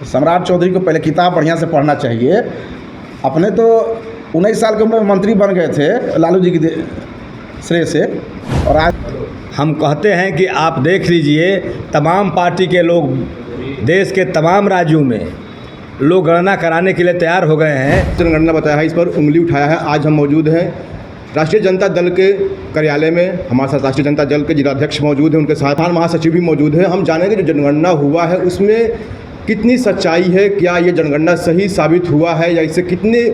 सम्राट चौधरी को पहले किताब बढ़िया से पढ़ना चाहिए। अपने तो 19 साल की उम्र में मंत्री बन गए थे लालू जी की श्रेय से, और आज हम कहते हैं कि आप देख लीजिए, तमाम पार्टी के लोग देश के तमाम राज्यों में लोग गणना कराने के लिए तैयार हो गए हैं। जनगणना बताया है, इस पर उंगली उठाया है। आज हम मौजूद हैं राष्ट्रीय जनता दल के कार्यालय में। हमारे साथ राष्ट्रीय जनता दल के जिलाध्यक्ष मौजूद हैं, उनके साथ प्रधान महासचिव भी मौजूद हैं। हम जानेंगे जो जनगणना हुआ है उसमें कितनी सच्चाई है, क्या ये जनगणना सही साबित हुआ है या इससे कितने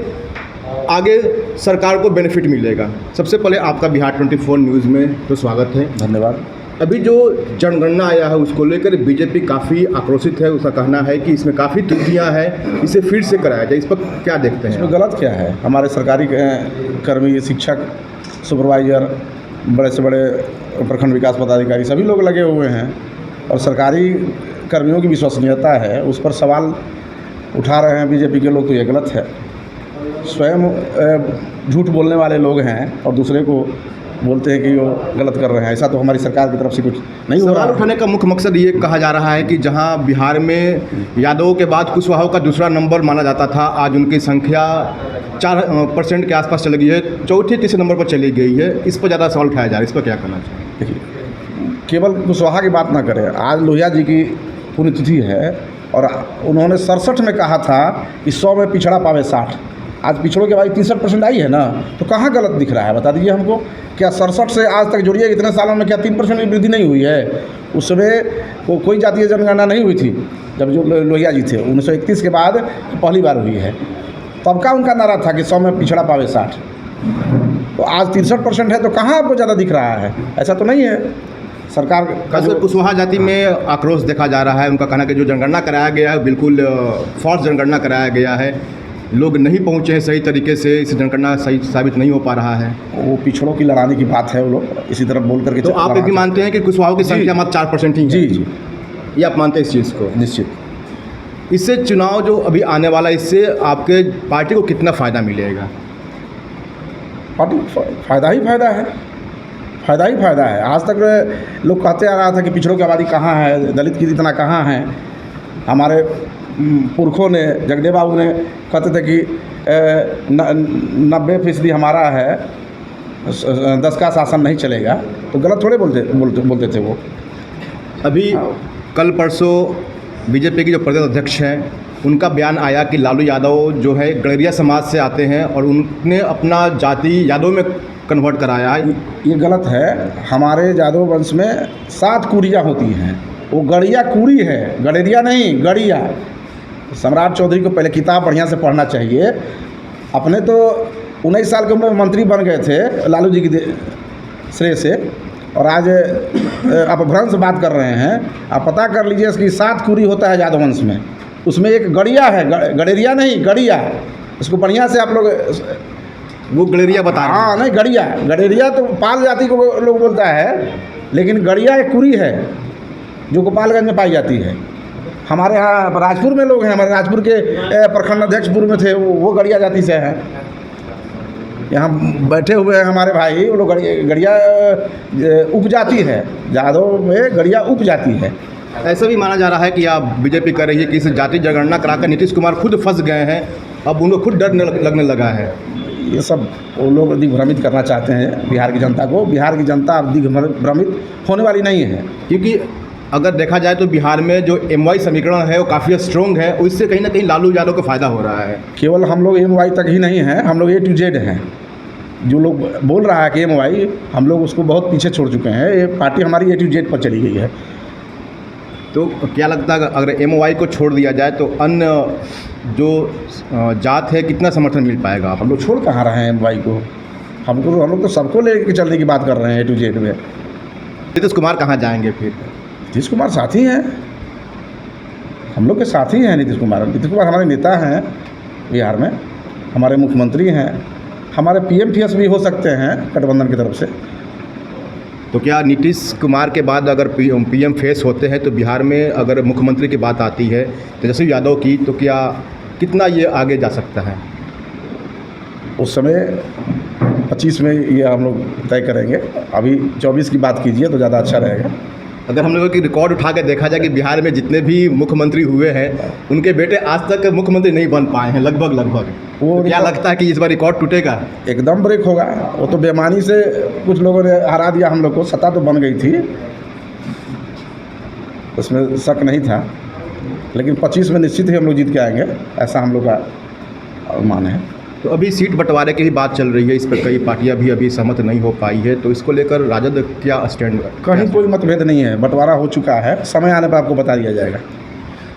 आगे सरकार को बेनिफिट मिलेगा। सबसे पहले आपका बिहार 24 न्यूज़ में तो स्वागत है। धन्यवाद। अभी जो जनगणना आया है उसको लेकर बीजेपी काफ़ी आक्रोशित है। उसका कहना है कि इसमें काफ़ी त्रुटियां हैं, इसे फिर से कराया जाए। इस पर क्या देखते हैं? इसमें गलत क्या है? हमारे सरकारी कर्मी, शिक्षक, सुपरवाइज़र, बड़े से बड़े प्रखंड विकास पदाधिकारी सभी लोग लगे हुए हैं, और सरकारी कर्मियों की विश्वसनीयता है उस पर सवाल उठा रहे हैं बीजेपी के लोग, तो ये गलत है। स्वयं झूठ बोलने वाले लोग हैं और दूसरे को बोलते हैं कि वो गलत कर रहे हैं। ऐसा तो हमारी सरकार की तरफ से कुछ नहीं हो रहा। सवाल उठाने का मुख्य मकसद ये कहा जा रहा है कि जहां बिहार में यादवों के बाद कुशवाहा का दूसरा नंबर माना जाता था, आज उनकी संख्या 4% के आसपास चली गई है, चौथे तीसरे नंबर पर चली गई है। इस पर ज़्यादा सवाल उठाया जा रहा है, इस पर क्या कहना चाहिए? देखिए, केवल कुशवाहा की बात ना करें। आज लोहिया जी की पुण्यतिथि है और उन्होंने 67 में कहा था कि 100 में पिछड़ा पावे 60। आज पिछड़ों के बाद 63% आई है ना, तो कहाँ गलत दिख रहा है? बता दीजिए हमको। क्या 67 से आज तक जोड़िए इतने सालों में क्या 3% की वृद्धि नहीं हुई है? उसमें कोई जातीय जनगणना नहीं हुई थी जब जो लोहिया जी थे। 1931 के बाद पहली बार हुई है। तब का उनका नारा था कि 100 में पिछड़ा पावे 60। तो आज 63% है, तो कहाँ आपको ज़्यादा दिख रहा है? ऐसा तो नहीं है। सरकार का जो कुशवाहा जाति में आक्रोश देखा जा रहा है। उनका कहना है कि जो जनगणना कराया गया है बिल्कुल फॉल्स जनगणना कराया गया है, लोग नहीं पहुंचे हैं सही तरीके से, इस जनगणना सही साबित नहीं हो पा रहा है। वो पिछड़ों की लड़ाने की बात है, वो लोग इसी तरह बोल करके। तो आप ये भी मानते हैं कि कुशवाहा की संख्या मात्र 4% ही है? जी जी, ये आप मानते हैं इस चीज़ को? निश्चित। इससे चुनाव जो अभी आने वाला है, इससे आपके पार्टी को कितना फ़ायदा मिलेगा? पार्टी फ़ायदा ही फ़ायदा है, फ़ायदा ही फ़ायदा है। आज तक लोग कहते आ रहा था कि पिछड़ों की आबादी कहाँ है, दलित की इतना कहाँ है। हमारे पुरखों ने, जगदेव बाबू ने कहते थे कि 90% हमारा है, 10 का शासन नहीं चलेगा। तो गलत थोड़े बोलते थे वो। अभी कल परसों बीजेपी के जो प्रदेश अध्यक्ष हैं उनका बयान आया कि लालू यादव जो है गड़रिया समाज से आते हैं और उनने अपना जाति यादव में कन्वर्ट कराया। ये गलत है। हमारे यादव वंश में 7 कुरियाँ होती हैं। वो गड़िया कुरी है, गड़ेरिया नहीं, गड़िया। सम्राट चौधरी को पहले किताब बढ़िया से पढ़ना चाहिए। अपने तो 19 साल की उम्र में मंत्री बन गए थे लालू जी की श्रेय से, और आज आप भ्रंश बात कर रहे हैं। आप पता कर लीजिए इसकी 7 कुरी होता है यादव वंश में। उसमें एक गड़िया है, गड़ेरिया नहीं, गड़िया। उसको बढ़िया से आप लोग वो गड़ेरिया बता रहे हैं। हाँ, नहीं, गड़िया। गड़ेरिया तो पाल जाति को लोग बोलता है, लेकिन गड़िया एक कुरी है जो गोपालगंज में पाई जाती है। हमारे यहाँ राजपुर में लोग हैं, हमारे राजपुर के प्रखंड अध्यक्षपुर में थे, वो गड़िया जाति से हैं। यहाँ बैठे हुए हैं हमारे भाई, वो लोग गड़िया उपजाति है। यादव में गड़िया उपजाति है। ऐसा भी माना जा रहा है कि आप बीजेपी कर रही है कि इस जाति जनगणना कराकर नीतीश कुमार खुद फंस गए हैं, अब उनको खुद डर लगने लगा है। ये सब वो लोग दिग्भ्रमित करना चाहते हैं बिहार की जनता को। बिहार की जनता अब दिग्भ्रमित होने वाली नहीं है, क्योंकि अगर देखा जाए तो बिहार में जो MY समीकरण है वो काफ़ी स्ट्रॉन्ग है, उससे कहीं ना कहीं लालू यादव को फ़ायदा हो रहा है। केवल हम लोग MY तक ही नहीं हैं, हम लोग A to Z हैं। जो लोग बोल रहा है कि MY, हम लोग उसको बहुत पीछे छोड़ चुके हैं। ये पार्टी हमारी A to Z पर चली गई है। तो क्या लगता है अगर MY को छोड़ दिया जाए तो अन्य जो जात है कितना समर्थन मिल पाएगा? हम लोग छोड़ कहाँ रहे हैं MY को? हम लोग तो सबको लेकर चलने की बात कर रहे हैं A to Z में। नीतीश कुमार कहाँ जाएंगे फिर? नीतीश कुमार साथी हैं, हम लोग के साथी हैं नीतीश कुमार। नीतीश कुमार हमारे नेता हैं बिहार में, हमारे मुख्यमंत्री हैं, हमारे PM फेस भी हो सकते हैं गठबंधन की तरफ से। तो क्या नीतीश कुमार के बाद अगर PM फेस होते हैं तो बिहार में अगर मुख्यमंत्री की बात आती है तेजस्वी यादव की, तो क्या कितना ये आगे जा सकता है? उस समय 25 में ये हम लोग तय करेंगे। अभी 24 की बात कीजिए तो ज़्यादा अच्छा रहेगा। अगर हम लोगों की रिकॉर्ड उठा के देखा जाए कि बिहार में जितने भी मुख्यमंत्री हुए हैं उनके बेटे आज तक मुख्यमंत्री नहीं बन पाए हैं, लगभग वो तो क्या लगता है कि इस बार रिकॉर्ड टूटेगा? एकदम ब्रेक होगा। वो तो बेईमानी से कुछ लोगों ने हरा दिया हम लोग को, सत्ता तो बन गई थी, उसमें शक नहीं था, लेकिन 25 में निश्चित ही हम लोग जीत के आएंगे, ऐसा हम लोग का अनुमान है। तो अभी सीट बंटवारे की ही बात चल रही है, इस पर कई पार्टियां भी अभी सहमत नहीं हो पाई है, तो इसको लेकर राजद क्या स्टैंड? कहीं कोई मतभेद नहीं है, बंटवारा हो चुका है, समय आने पर आपको बता दिया जाएगा।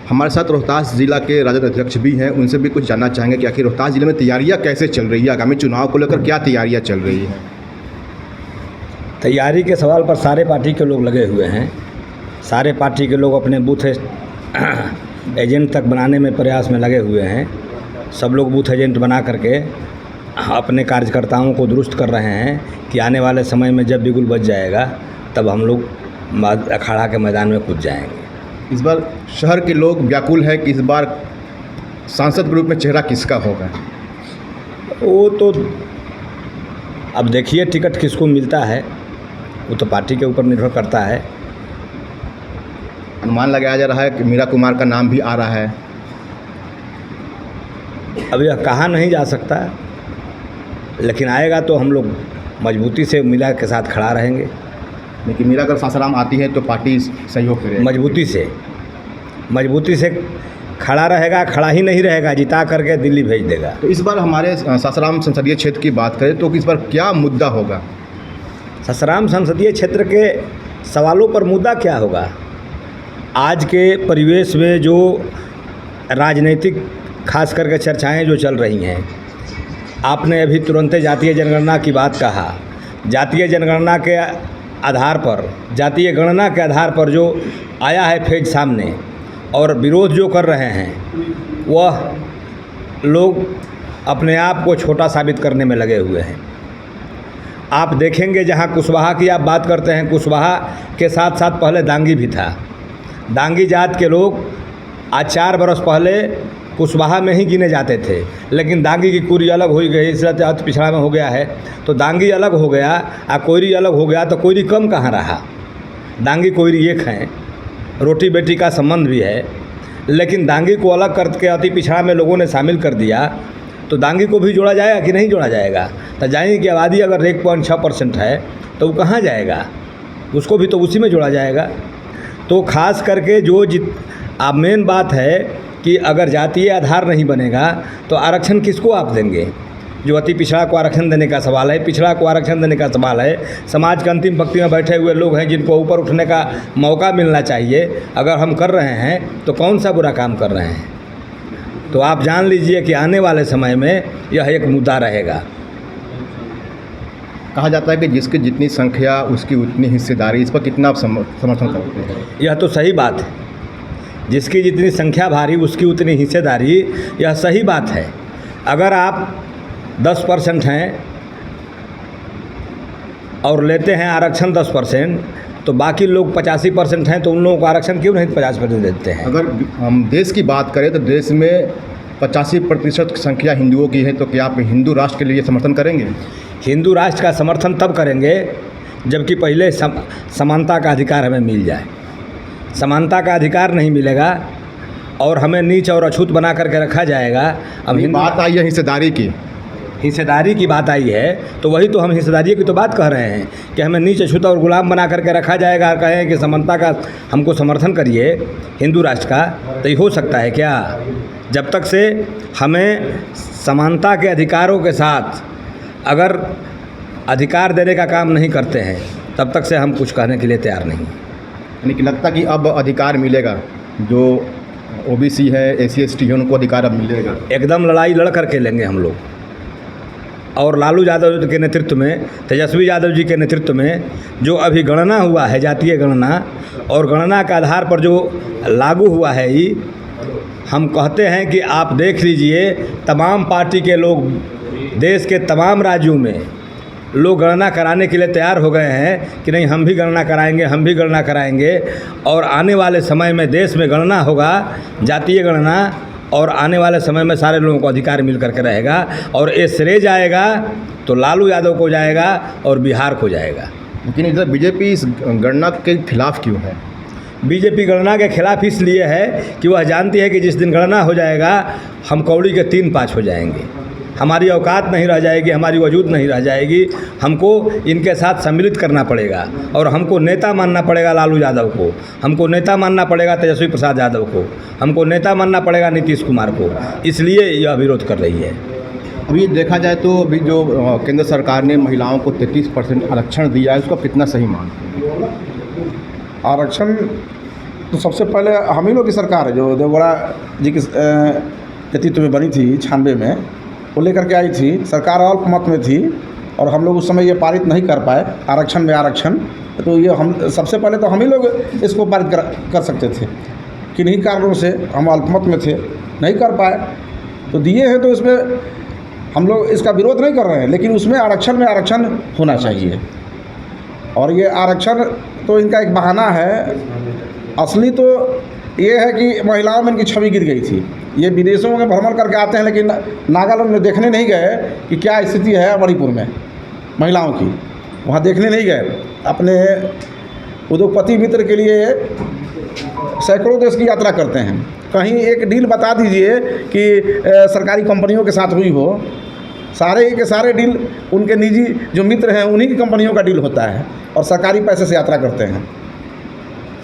हमारे साथ रोहतास जिला के राजद अध्यक्ष भी हैं, उनसे भी कुछ जानना चाहेंगे कि आखिर रोहतास जिले में तैयारियां कैसे चल रही है, आगामी चुनाव को लेकर क्या तैयारियां चल रही है? तैयारी के सवाल पर सारे पार्टी के लोग लगे हुए हैं। सारे पार्टी के लोग अपने बूथ एजेंट तक बनाने में प्रयास में लगे हुए हैं। सब लोग बूथ एजेंट बना करके अपने कार्यकर्ताओं को दुरुस्त कर रहे हैं कि आने वाले समय में जब बिगुल बज जाएगा तब हम लोग अखाड़ा के मैदान में कूद जाएंगे। इस बार शहर के लोग व्याकुल है कि इस बार सांसद के रूप में चेहरा किसका होगा? वो तो अब देखिए टिकट किसको मिलता है, वो तो पार्टी के ऊपर निर्भर करता है। अनुमान लगाया जा रहा है कि मीरा कुमार का नाम भी आ रहा है। अब यह कहा नहीं जा सकता, लेकिन आएगा तो हम लोग मजबूती से मीरा के साथ खड़ा रहेंगे। लेकिन मीरा अगर सासाराम आती है तो पार्टी सहयोग करेगी। मजबूती से खड़ा रहेगा, खड़ा ही नहीं रहेगा, जिता करके दिल्ली भेज देगा। तो इस बार हमारे सासाराम संसदीय क्षेत्र की बात करें तो इस बार क्या मुद्दा होगा? सासाराम संसदीय क्षेत्र के सवालों पर मुद्दा क्या होगा? आज के परिवेश में जो राजनीतिक खास करके चर्चाएं जो चल रही हैं, आपने अभी तुरंत जातीय जनगणना की बात कहा। जातीय जनगणना के आधार पर, जातीय गणना के आधार पर जो आया है फेज सामने और विरोध जो कर रहे हैं, वह लोग अपने आप को छोटा साबित करने में लगे हुए हैं। आप देखेंगे जहां कुशवाहा की आप बात करते हैं, कुशवाहा के साथ साथ पहले दांगी भी था। दांगी जात के लोग आज 4 बरस पहले कुशवाहा में ही गिने जाते थे, लेकिन दांगी की कुरी अलग हो गई, इसलिए अति पिछड़ा में हो गया है। तो दांगी अलग हो गया और कोयरी अलग हो गया, तो कोयरी कम कहाँ रहा? दांगी कोयरी एक हैं, रोटी बेटी का संबंध भी है, लेकिन दांगी को अलग करके अति पिछड़ा में लोगों ने शामिल कर दिया, तो दांगी को भी जोड़ा जाएगा कि नहीं जोड़ा जाएगा? तो दांगी की आबादी अगर 1.6% है तो वो कहाँ जाएगा? उसको भी तो उसी में जोड़ा जाएगा। तो खास करके जो अब मेन बात है कि अगर जातीय आधार नहीं बनेगा तो आरक्षण किसको आप देंगे? जो अति पिछड़ा को आरक्षण देने का सवाल है, पिछड़ा को आरक्षण देने का सवाल है। समाज के अंतिम पंक्ति में बैठे हुए लोग हैं जिनको ऊपर उठने का मौका मिलना चाहिए। अगर हम कर रहे हैं तो कौन सा बुरा काम कर रहे हैं? तो आप जान लीजिए कि आने वाले समय में यह एक मुद्दा रहेगा। कहा जाता है कि जिसकी जितनी संख्या उसकी उतनी हिस्सेदारी, इस पर कितना आप समर्थन करते हैं? यह तो सही बात है, जिसकी जितनी संख्या भारी उसकी उतनी हिस्सेदारी, यह सही बात है। अगर आप 10% हैं और लेते हैं आरक्षण 10%, तो बाकी लोग 85% हैं, तो उन लोगों को आरक्षण क्यों नहीं 50% देते हैं? अगर हम देश की बात करें तो देश में 85% संख्या हिंदुओं की है, तो क्या आप हिंदू राष्ट्र के लिए समर्थन करेंगे? हिंदू राष्ट्र का समर्थन तब करेंगे जबकि पहले समानता का अधिकार हमें मिल जाए। समानता का अधिकार नहीं मिलेगा और हमें नीच और अछूत बना करके रखा जाएगा। अब बात आई है हिस्सेदारी की बात आई है, तो वही तो हम हिस्सेदारी की तो बात कह रहे हैं कि हमें नीच अछूत और गुलाम बना करके रखा जाएगा और कहें कि समानता का हमको समर्थन करिए हिंदू राष्ट्र का। तो ये हो सकता है क्या? जब तक से हमें समानता के अधिकारों के साथ अगर अधिकार देने का काम नहीं करते हैं, तब तक से हम कुछ कहने के लिए तैयार नहीं। यानी कि लगता कि अब अधिकार मिलेगा, जो ओबीसी है, एससी एसटी है, उनको अधिकार अब मिलेगा? एकदम लड़ाई लड़ करके लेंगे हम लोग। और लालू यादव के नेतृत्व में, तेजस्वी यादव जी के नेतृत्व में जो अभी गणना हुआ है, जातीय गणना, और गणना के आधार पर जो लागू हुआ है, ये हम कहते हैं कि आप देख लीजिए, तमाम पार्टी के लोग देश के तमाम राज्यों में लोग गणना कराने के लिए तैयार हो गए हैं कि नहीं, हम भी गणना कराएंगे, हम भी गणना कराएंगे। और आने वाले समय में देश में गणना होगा, जातीय गणना, और आने वाले समय में सारे लोगों को अधिकार मिल करके रहेगा। और ये श्रेय जाएगा तो लालू यादव को जाएगा और बिहार को जाएगा। लेकिन इधर बीजेपी इस गणना के खिलाफ क्यों है? बीजेपी गणना के खिलाफ इसलिए है कि वह जानती है कि जिस दिन गणना हो जाएगा हम कौड़ी के 3 पाँच हो जाएंगे, हमारी औकात नहीं रह जाएगी, हमारी वजूद नहीं रह जाएगी। हमको इनके साथ सम्मिलित करना पड़ेगा और हमको नेता मानना पड़ेगा लालू यादव को, हमको नेता मानना पड़ेगा तेजस्वी प्रसाद यादव को, हमको नेता मानना पड़ेगा नीतीश कुमार को। इसलिए यह विरोध कर रही है। अभी देखा जाए तो अभी जो केंद्र सरकार ने महिलाओं को 33% आरक्षण दिया है, उसको कितना सही मानते हैं? आरक्षण तो सबसे पहले हम ही लोग की सरकार है, जो देवगौड़ा जी के नेतृत्व में बनी थी 96 में, वो लेकर के आई थी। सरकार अल्प मत में थी और हम लोग उस समय ये पारित नहीं कर पाए आरक्षण में आरक्षण। तो ये हम सबसे पहले तो हम ही लोग इसको पारित कर सकते थे, किन्हीं कारणों से हम अल्पमत में थे, नहीं कर पाए। तो दिए हैं तो इसमें हम लोग इसका विरोध नहीं कर रहे हैं, लेकिन उसमें आरक्षण में आरक्षण होना चाहिए। और ये आरक्षण तो इनका एक बहाना है, असली तो ये है कि महिलाओं में इनकी छवि गिर गई थी। ये विदेशों में भ्रमण करके आते हैं, लेकिन नागालैंड में देखने नहीं गए कि क्या स्थिति है मणिपुर में महिलाओं की, वहाँ देखने नहीं गए। अपने उद्योगपति मित्र के लिए सैकड़ों देश की यात्रा करते हैं। कहीं एक डील बता दीजिए कि सरकारी कंपनियों के साथ हुई हो, सारे के सारे डील उनके निजी जो मित्र हैं उन्हीं की कंपनियों का डील होता है और सरकारी पैसे से यात्रा करते हैं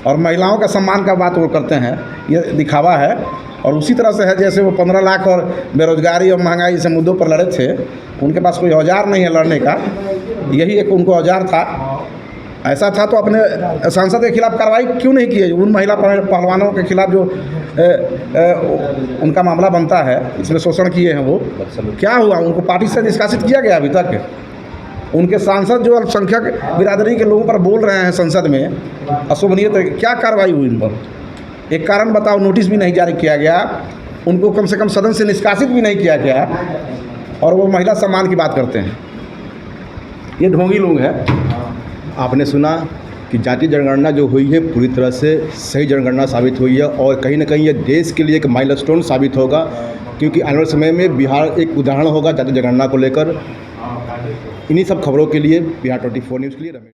और महिलाओं का सम्मान का बात वो करते हैं। ये दिखावा है। और उसी तरह से है जैसे वो 15 लाख और बेरोजगारी और महंगाई से मुद्दों पर लड़े थे, उनके पास कोई औजार नहीं है लड़ने का, यही एक उनको औजार था। ऐसा था तो अपने सांसद के खिलाफ कार्रवाई क्यों नहीं की? उन महिला पहलवानों के खिलाफ जो उनका मामला बनता है, इसमें शोषण किए हैं, वो क्या हुआ? उनको पार्टी से निष्कासित किया गया अभी तक? उनके सांसद जो अल्पसंख्यक बिरादरी के लोगों पर बोल रहे हैं संसद में अशोभनीय तरीके, क्या कार्रवाई हुई उन पर? एक कारण बताओ। नोटिस भी नहीं जारी किया गया, उनको कम से कम सदन से निष्कासित भी नहीं किया गया, और वो महिला सम्मान की बात करते हैं। ये ढोंगी लोग हैं। आपने सुना कि जातीय जनगणना जो हुई है पूरी तरह से सही जनगणना साबित हुई है और कहीं ना कहीं ये देश के लिए एक माइलस्टोन साबित होगा, क्योंकि आने वाले समय में बिहार एक उदाहरण होगा जातीय जनगणना को लेकर। इन्हीं सब खबरों के लिए बिहार 24 न्यूज़ के लिए रमेश।